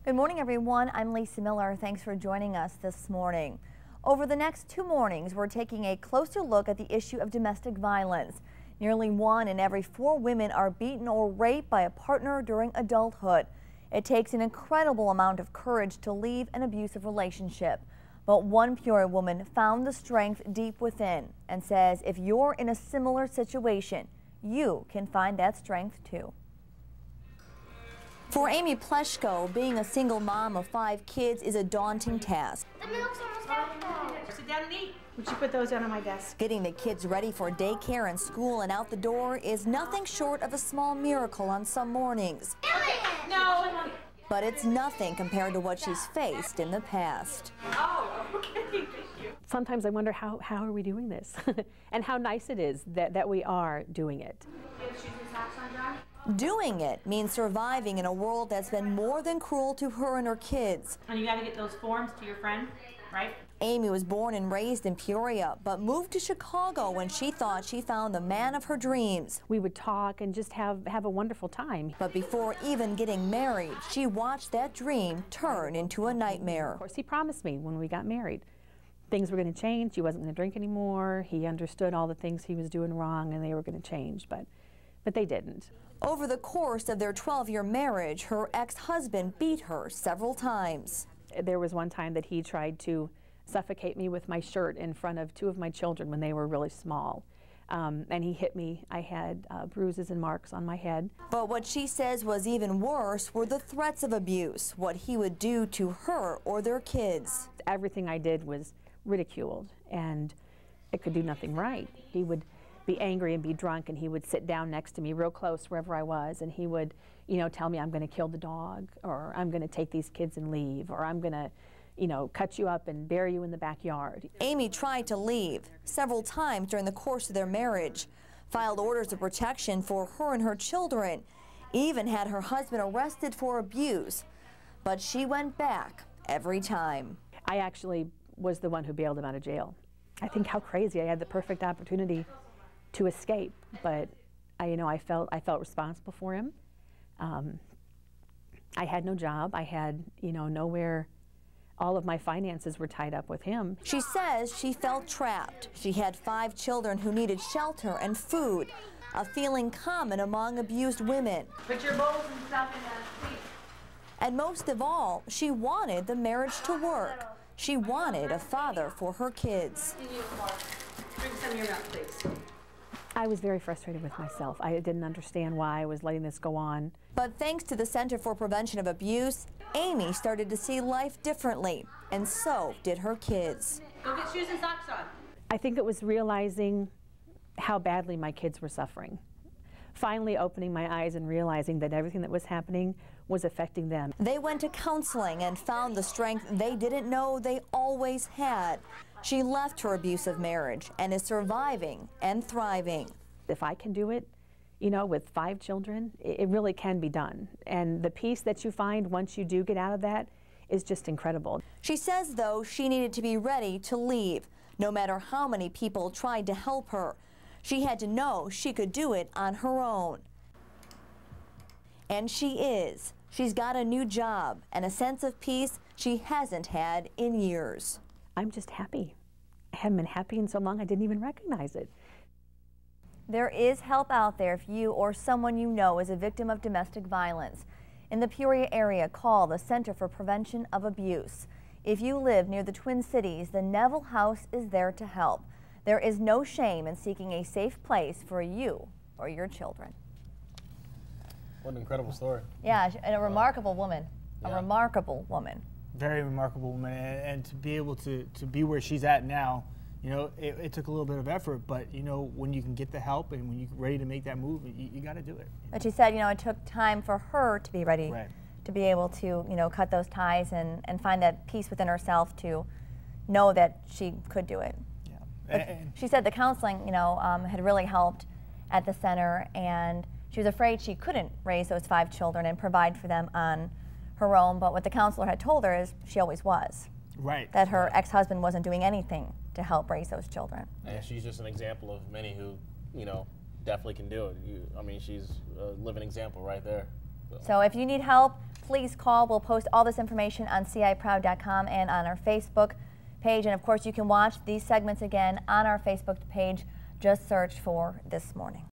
Good morning, everyone. I'm Lisa Miller. Thanks for joining us this morning. Over the next 2 mornings, we're taking a closer look at the issue of domestic violence. Nearly 1 in every 4 women are beaten or raped by a partner during adulthood. It takes an incredible amount of courage to leave an abusive relationship. But one Peoria woman found the strength deep within and says if you're in a similar situation, you can find that strength too. For Amy Pleshko, being a single mom of 5 kids is a daunting task. The milk's almost out. Sit down and eat. Would you put those down on my desk? Getting the kids ready for daycare and school and out the door is nothing short of a small miracle on some mornings. No. But it's nothing compared to what she's faced in the past. Oh, okay. Thank you. Sometimes I wonder how are we doing this and how nice it is that we are doing it. You have shoes and socks on, John? Doing it means surviving in a world that's been more than cruel to her and her kids. And you got to get those forms to your friend, right? Amy was born and raised in Peoria, but moved to Chicago when she thought she found the man of her dreams. We would talk and just have a wonderful time. But before even getting married, she watched that dream turn into a nightmare. Of course, he promised me when we got married things were going to change. He wasn't going to drink anymore. He understood all the things he was doing wrong and they were going to change, but they didn't. Over the course of their 12-year marriage, her ex-husband beat her several times. There was one time that he tried to suffocate me with my shirt in front of 2 of my children when they were really small. And he hit me. I had bruises and marks on my head. But what she says was even worse were the threats of abuse, what he would do to her or their kids. Everything I did was ridiculed, and it could do nothing right. He would be angry and be drunk, and he would sit down next to me real close wherever I was, and he would, tell me I'm going to kill the dog, or I'm going to take these kids and leave, or I'm going to, cut you up and bury you in the backyard. Amy tried to leave several times during the course of their marriage, filed orders of protection for her and her children, even had her husband arrested for abuse, but she went back every time. I actually was the one who bailed him out of jail. I think how crazy. I had the perfect opportunity to escape, but I felt responsible for him. I had no job. I had nowhere. All of my finances were tied up with him. She says she felt trapped. She had 5 children who needed shelter and food, a feeling common among abused women. Put your bowls and stuff in the seat. And most of all, she wanted the marriage to work. She wanted a father for her kids. Drink some of your milk, please. I was very frustrated with myself. I didn't understand why I was letting this go on. But thanks to the Center for Prevention of Abuse, Amy started to see life differently, and so did her kids. Go get shoes and socks on. I think it was realizing how badly my kids were suffering. Finally opening my eyes and realizing that everything that was happening was affecting them. They went to counseling and found the strength they didn't know they always had. She left her abusive marriage and is surviving and thriving. If I can do it, with 5 children, it really can be done. And the peace that you find once you do get out of that is just incredible. She says, though, she needed to be ready to leave, no matter how many people tried to help her. She had to know she could do it on her own. And she is. She's got a new job and a sense of peace she hasn't had in years. I'm just happy. I haven't been happy in so long I didn't even recognize it. There is help out there if you or someone you know is a victim of domestic violence. In the Peoria area, call the Center for Prevention of Abuse. If you live near the Twin Cities, the Neville House is there to help. There is no shame in seeking a safe place for you or your children. What an incredible story. Yeah, and a remarkable woman. Yeah. A remarkable woman. Very remarkable woman, and to be able to be where she's at now, it took a little bit of effort, but when you can get the help and when you're ready to make that move, you got to do it. But she said, it took time for her to be ready, right, to be able to, cut those ties and find that peace within herself to know that she could do it. Yeah. She said the counseling, had really helped at the center, and she was afraid she couldn't raise those 5 children and provide for them on her own, but what the counselor had told her is she always was. Right. That her ex-husband wasn't doing anything to help raise those children. And she's just an example of many who, definitely can do it. I mean, she's a living example right there. So if you need help, please call. We'll post all this information on ciproud.com and on our Facebook page. And of course, you can watch these segments again on our Facebook page. Just search for This Morning.